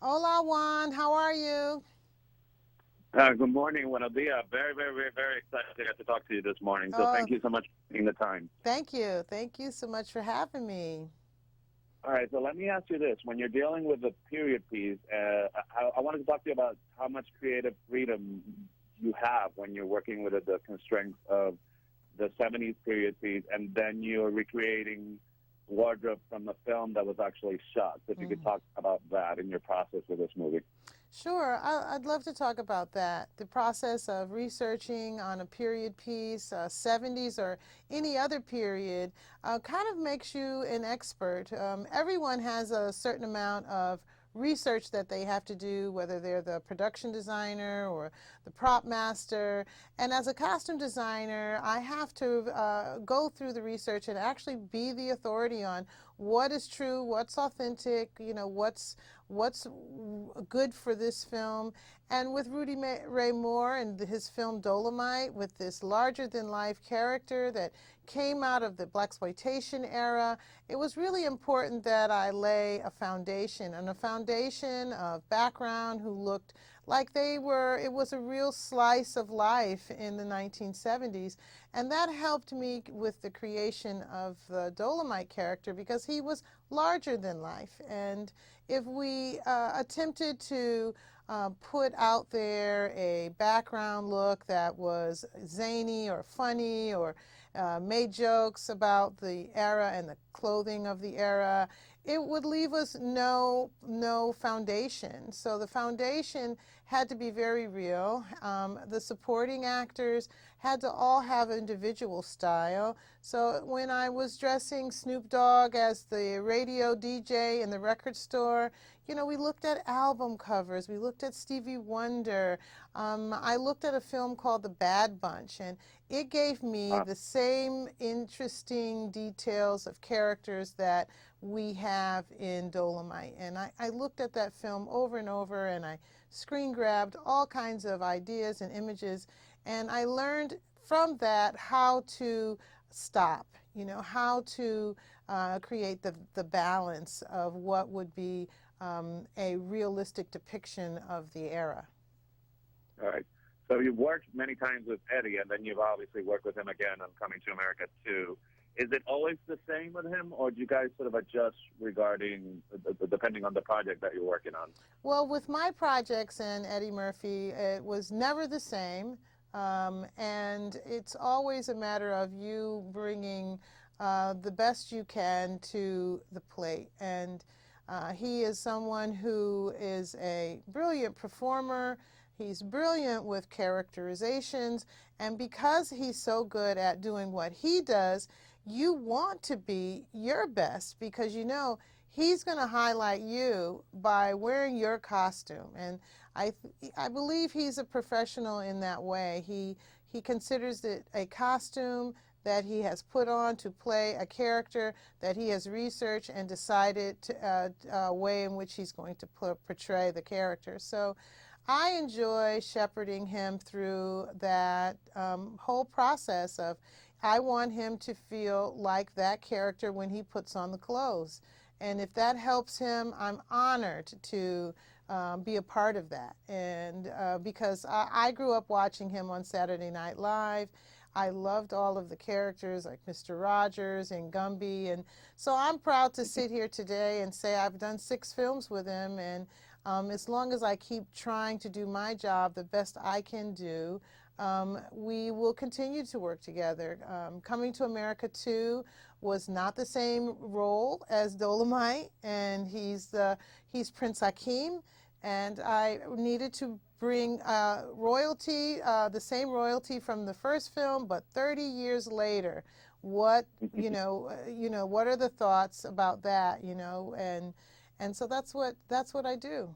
Hola, Juan. How are you? Good morning, buenos dias. Very, very, very, very excited to get to talk to you this morning. So Oh, thank you so much for taking the time. thank you. Thank you so much for having me. All right, so let me ask you this. When you're dealing with a period piece, I wanted to talk to you about how much creative freedom you have when you're working with the constraints of the 70s period piece, and then you're recreating wardrobe from a film that was actually shot. So if you could Mhm. talk about that in your process with this movie. Sure, I'd love to talk about that. The process of researching on a period piece, 70s or any other period, kind of makes you an expert. Everyone has a certain amount of research that they have to do, whether they're the production designer or the prop master. And as a costume designer, I have to go through the research and actually be the authority on what is true, what's authentic, what's good for this film. And with Ray Moore and his film Dolomite, with this larger than life character that came out of the blaxploitation era, it was really important that I lay a foundation, and a foundation of background who looked like it was a real slice of life in the 1970s. And that helped me with the creation of the Dolomite character because he was larger than life. And if we attempted to put out there a background look that was zany or funny or made jokes about the era and the clothing of the era, it would leave us no foundation. So the foundation had to be very real. The supporting actors had to all have individual style. So when I was dressing Snoop Dogg as the radio DJ in the record store, we looked at album covers. We looked at Stevie Wonder. I looked at a film called The Bad Bunch, and it gave me the same interesting details of characters that we have in Dolomite. And I looked at that film over and over, and I screen grabbed all kinds of ideas and images, and I learned from that how to stop, how to create the balance of what would be a realistic depiction of the era. All right. So you've worked many times with Eddie, and then you've obviously worked with him again on Coming to America too. Is it always the same with him, or do you guys sort of adjust regarding depending on the project that you're working on? Well, with my projects and Eddie Murphy, it was never the same. And it's always a matter of you bringing the best you can to the plate. And he is someone who is a brilliant performer. He's brilliant with characterizations. And because he's so good at doing what he does, you want to be your best because he's going to highlight you by wearing your costume. And I believe he's a professional in that way. He considers it a costume that he has put on to play a character that he has researched and decided to way in which he's going to portray the character. So I enjoy shepherding him through that whole process of I want him to feel like that character when he puts on the clothes. And if that helps him, I'm honored to be a part of that. And because I grew up watching him on Saturday Night Live, I loved all of the characters like Mr. Rogers and Gumby. And so I'm proud to sit here today and say I've done 6 films with him. And as long as I keep trying to do my job the best I can do, we will continue to work together. Coming to America 2 was not the same role as Dolomite, and he's Prince Hakeem, and I needed to bring royalty, the same royalty from the first film, but 30 years later, what what are the thoughts about that, and so that's what I do.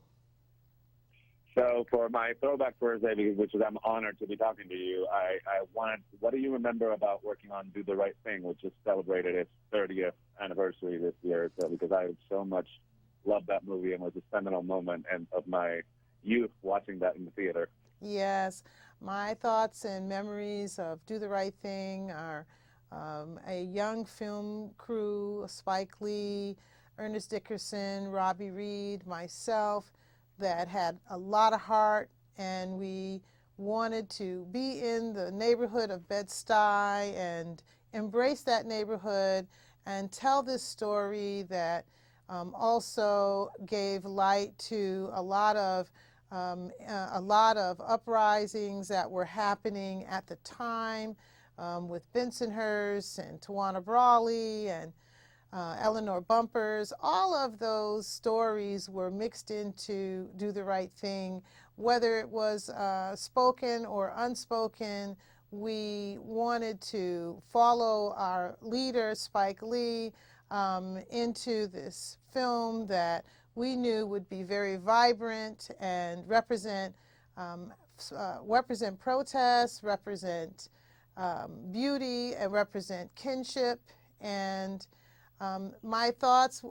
So for my throwback Thursday, which is I'm honored to be talking to you, I wanted, what do you remember about working on Do the Right Thing, which just celebrated its 30th anniversary this year? So because I so much loved that movie and was a seminal moment and of my youth watching that in the theater. Yes, my thoughts and memories of Do the Right Thing are a young film crew, Spike Lee, Ernest Dickerson, Robbie Reed, myself. that had a lot of heart, and we wanted to be in the neighborhood of Bed-Stuy and embrace that neighborhood and tell this story that also gave light to a lot of uprisings that were happening at the time with Bensonhurst and Tawana Brawley and Eleanor Bumpers. All of those stories were mixed into Do the Right Thing, whether it was spoken or unspoken. We wanted to follow our leader, Spike Lee, into this film that we knew would be very vibrant and represent protest, represent beauty, and represent kinship. And my thoughts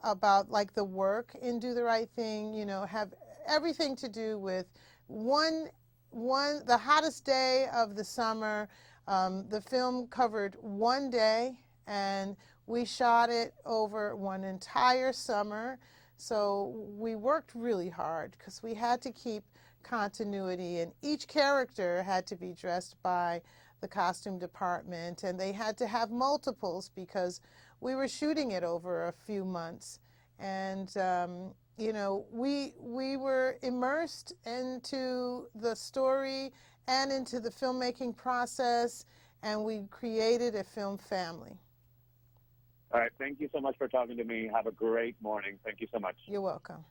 about like the work in Do the Right Thing, have everything to do with the hottest day of the summer. The film covered one day, and we shot it over one entire summer. So we worked really hard because we had to keep continuity, and each character had to be dressed by the costume department, and they had to have multiples because we were shooting it over a few months. And we were immersed into the story and into the filmmaking process, and we created a film family. All right. Thank you so much for talking to me. Have a great morning. Thank you so much. You're welcome.